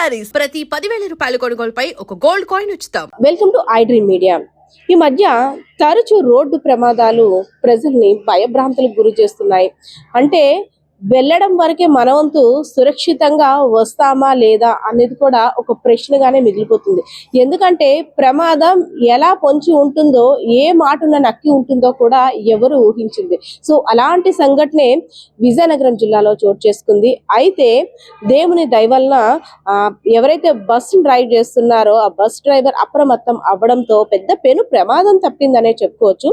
శారీస్ ప్రతి 10,000 రూపాయల కొనుగోలుపై ఒక గోల్డ్ కాయిన్ ఉచితం. Welcome to I dream media. ఈ మధ్య తరచూ రోడ్డు ప్రమాదాలు ప్రజల్ని భయభ్రాంతులకు గురి చేస్తున్నాయి. అంటే వెళ్ళడం వరకే మనవంతు సురక్షితంగా వస్తామా లేదా అనేది కూడా ఒక ప్రశ్నగానే మిగిలిపోతుంది. ఎందుకంటే ప్రమాదం ఎలా పొంచి ఉంటుందో, ఏ మాటున నక్కి ఉంటుందో కూడా ఎవరు ఊహించింది. సో అలాంటి సంఘటనే విజయనగరం జిల్లాలో చోటు చేసుకుంది. అయితే దేవుని దయ వలన ఎవరైతే బస్సు డ్రైవ్ చేస్తున్నారో ఆ బస్ డ్రైవర్ అప్రమత్తం అవ్వడంతో పెద్ద పెను ప్రమాదం తప్పిందనే చెప్పుకోవచ్చు.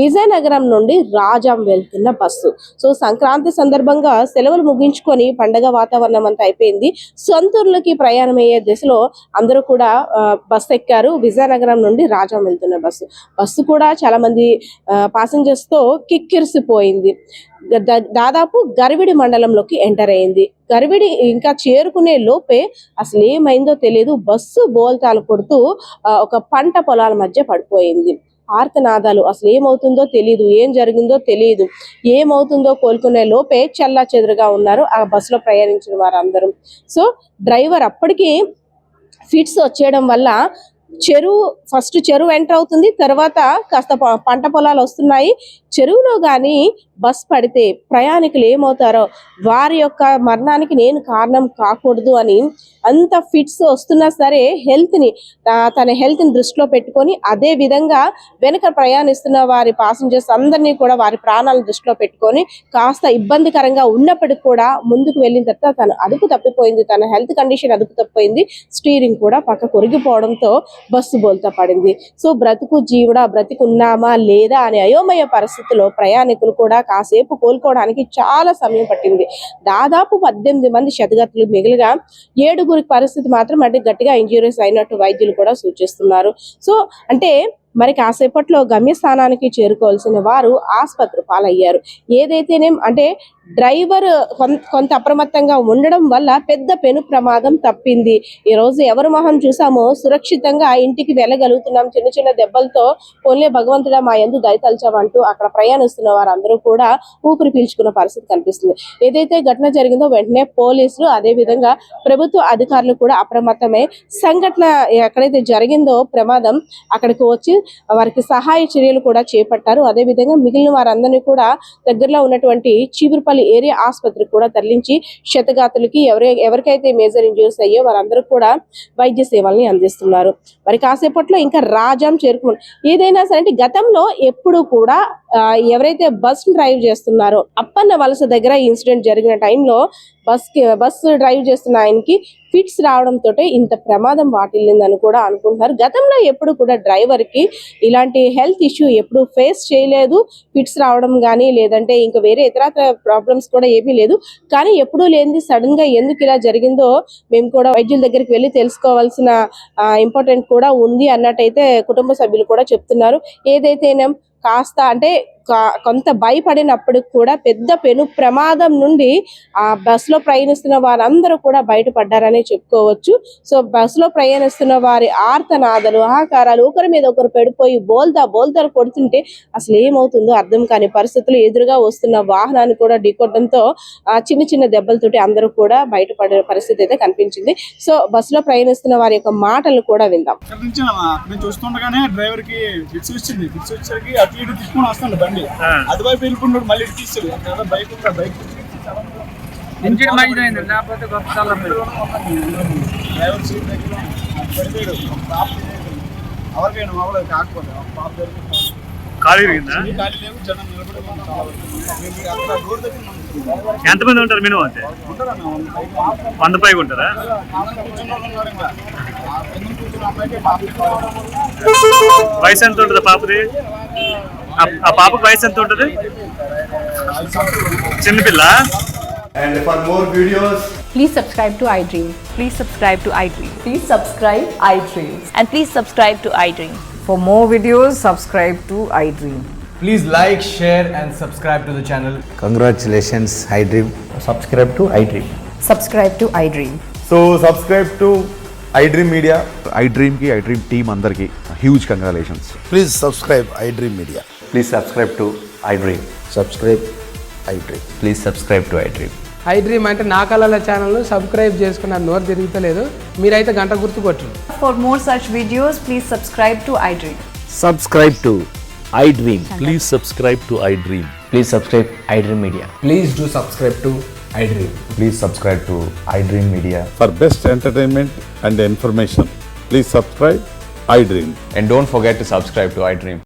విజయనగరం నుండి రాజాం వెళ్తున్న బస్సు. సో సంక్రాంతి సందర్భంగా సెలవులు ముగించుకొని పండగ వాతావరణం అంతా అయిపోయింది. సొంతూరులకి ప్రయాణం అయ్యే దిశలో అందరూ కూడా బస్సు ఎక్కారు. విజయనగరం నుండి రాజాం వెళ్తున్న బస్సు కూడా చాలా మంది ప్యాసింజర్స్ తో కిక్కిరిసిపోయింది. దాదాపు గరివిడి మండలంలోకి ఎంటర్ అయింది. గరివిడి ఇంకా చేరుకునే లోపే అసలు ఏమైందో తెలియదు. బస్సు బోల్తాలు కొడుతూ ఒక పంట పొలాల మధ్య పడిపోయింది. ఆర్తనాదాలు, అసలు ఏమవుతుందో తెలియదు, ఏం జరిగిందో తెలియదు. ఏమవుతుందో కోలుకునే లోపే చల్లా చెదురుగా ఉన్నారు ఆ బస్సులో ప్రయాణించిన వారందరూ. సో డ్రైవర్ అప్పటికి ఫిట్స్ వచ్చేయడం వల్ల ఫస్ట్ చెరువు ఎంటర్ అవుతుంది. తర్వాత కాస్త పంట పొలాలు వస్తున్నాయి. చెరువులో కానీ బస్ పడితే ప్రయాణికులు ఏమవుతారో, వారి యొక్క మరణానికి నేను కారణం కాకూడదు అని అంత ఫిట్స్ వస్తున్నా సరే తన హెల్త్ని దృష్టిలో పెట్టుకొని, అదే విధంగా వెనక ప్రయాణిస్తున్న వారి ప్యాసింజర్స్ అందరినీ కూడా వారి ప్రాణాలను దృష్టిలో పెట్టుకొని కాస్త ఇబ్బందికరంగా ఉన్నప్పటికీ కూడా ముందుకు వెళ్ళిన తర్వాత తను అదుపు తప్పిపోయింది. తన హెల్త్ కండిషన్ అదుపు తప్పిపోయింది. స్టీరింగ్ కూడా పక్క కొరిగిపోవడంతో బస్సు బోల్తా పడింది. సో బ్రతుకు జీవుడా, బ్రతికున్నామా లేదా అనే అయోమయ పరిస్థితిలో ప్రయాణికులు కూడా కాసేపు కోలుకోవడానికి చాలా సమయం పట్టింది. దాదాపు 18 మంది క్షతగాత్రులు మిగిలిగా 7 పరిస్థితి మాత్రం అంటే గట్టిగా ఇంజూరీస్ అయినట్టు వైద్యులు కూడా సూచిస్తున్నారు. సో అంటే మరి కాసేపట్లో గమ్యస్థానానికి చేరుకోవాల్సిన వారు ఆసుపత్రి పాలయ్యారు. ఏదైతేనేం అంటే డ్రైవర్ కొంత అప్రమత్తంగా ఉండడం వల్ల పెద్ద పెను ప్రమాదం తప్పింది. ఈ రోజు ఎవరు మొహం చూసామో సురక్షితంగా ఇంటికి వెళ్ళగలుగుతున్నాం. చిన్న చిన్న దెబ్బలతో పోలే భగవంతుడా మా యందు దయతల్చామంటూ అక్కడ ప్రయాణిస్తున్న వారందరూ కూడా ఊపిరి పీల్చుకున్న పరిస్థితి కనిపిస్తుంది. ఏదైతే ఘటన జరిగిందో వెంటనే పోలీసులు, అదే విధంగా ప్రభుత్వ అధికారులు కూడా అప్రమత్తమై సంఘటన ఎక్కడైతే జరిగిందో ప్రమాదం అక్కడికి వచ్చి వారికి సహాయ చర్యలు కూడా చేపట్టారు. అదే విధంగా మిగిలిన వారందరినీ కూడా దగ్గరలో ఉన్నటువంటి చీపురుపల్లి ఏరియా ఆసుపత్రికి కూడా తరలించి క్షతగాతులకి ఎవరికైతే మేజర్ ఇంజరీస్ అయ్యో వారందరూ కూడా వైద్య సేవల్ని అందిస్తున్నారు. మరి కాసేపట్లో ఇంకా రాజాం చేరుకున్నారు. ఏదైనా సరే గతంలో ఎప్పుడు కూడా ఎవరైతే బస్ డ్రైవ్ చేస్తున్నారో అప్పన్న వలస దగ్గర ఇన్సిడెంట్ జరిగిన టైంలో బస్ డ్రైవ్ చేస్తున్న ఆయనకి ఫిట్స్ రావడంతో ఇంత ప్రమాదం వాటిల్లిందని కూడా అనుకుంటున్నారు. గతంలో ఎప్పుడు కూడా డ్రైవర్ కి ఇలాంటి హెల్త్ ఇష్యూ ఎప్పుడు ఫేస్ చేయలేదు. ఫిట్స్ రావడం కానీ లేదంటే ఇంకా వేరే ఇతర ప్రాబ్లమ్స్ కూడా ఏమీ లేదు. కానీ ఎప్పుడూ లేనిది సడన్ గా ఎందుకు ఇలా జరిగిందో మేము కూడా వైద్యుల దగ్గరికి వెళ్ళి తెలుసుకోవాల్సిన ఇంపార్టెంట్ కూడా ఉంది అన్నట్టయితే కుటుంబ సభ్యులు కూడా చెప్తున్నారు. ఏదైతేనేం కాస్త అంటే కొంత భయపడినప్పటికి కూడా పెద్ద పెను ప్రమాదం నుండి ఆ బస్సులో ప్రయాణిస్తున్న వారందరూ కూడా బయటపడ్డారనే చెప్పుకోవచ్చు. సో బస్సులో ప్రయాణిస్తున్న వారి ఆర్తనాదాలు, ఆహాకారాలు, ఒకరి మీద ఒకరు పడిపోయి బోల్తాలు కొడుతుంటే అసలు ఏమవుతుందో అర్థం కాని పరిస్థితులు, ఎదురుగా వస్తున్న వాహనాన్ని కూడా ఢీకొట్టడంతో చిన్న చిన్న దెబ్బలతోటి అందరూ కూడా బయటపడే పరిస్థితి అయితే కనిపించింది. సో బస్సులో ప్రయాణిస్తున్న వారి యొక్క మాటలు కూడా విందాం. అటువైపు వెళ్ళిపోయినాడు, మళ్ళీ తీసాడు బైక్ ఇంజిన్ మంచిదైంది. లేకపోతే డ్రైవర్ సీట్ దగ్గర పడిపోయాడు. ఎవరికైనా అవ్వలేదు, కాకపోతే పాప ఖాళీ లేవు, జనం నిలబడి డోర్ దగ్గర. ఎంతమంది ఉంటారు మినిమం? అంటే 100 పైగా ఉంటారా? వయసు ఎంత ఉంటుంది పాపది? ఆ పాపకు వయసు ఎంత ఉంటుంది? చిన్నపిల్ల. And for more videos, please subscribe to iDream. Please subscribe to iDream. Please subscribe iDream. And please subscribe to iDream. For more videos, subscribe to iDream. please like, share and subscribe to the channel. Congratulations, iDream. Subscribe to iDream. Subscribe to iDream. So subscribe to iDream Media. iDream ki iDream team andarki huge congratulations. Please subscribe iDream Media. Please subscribe to iDream. Subscribe iDream. Please subscribe to iDream. I dream అంటే నా కళల ఛానల్ను subscribe చేసుకున్న నోరు తిరుగుతలేదు. మీరైతే గంట గుర్తు కొట్టు. For more such videos, please subscribe to iDream. Subscribe to iDream. Please subscribe to iDream. Please subscribe iDream Media. Please do subscribe to iDream. Please subscribe to iDream Media. For best entertainment and information, please subscribe iDream. And don't forget to subscribe to iDream.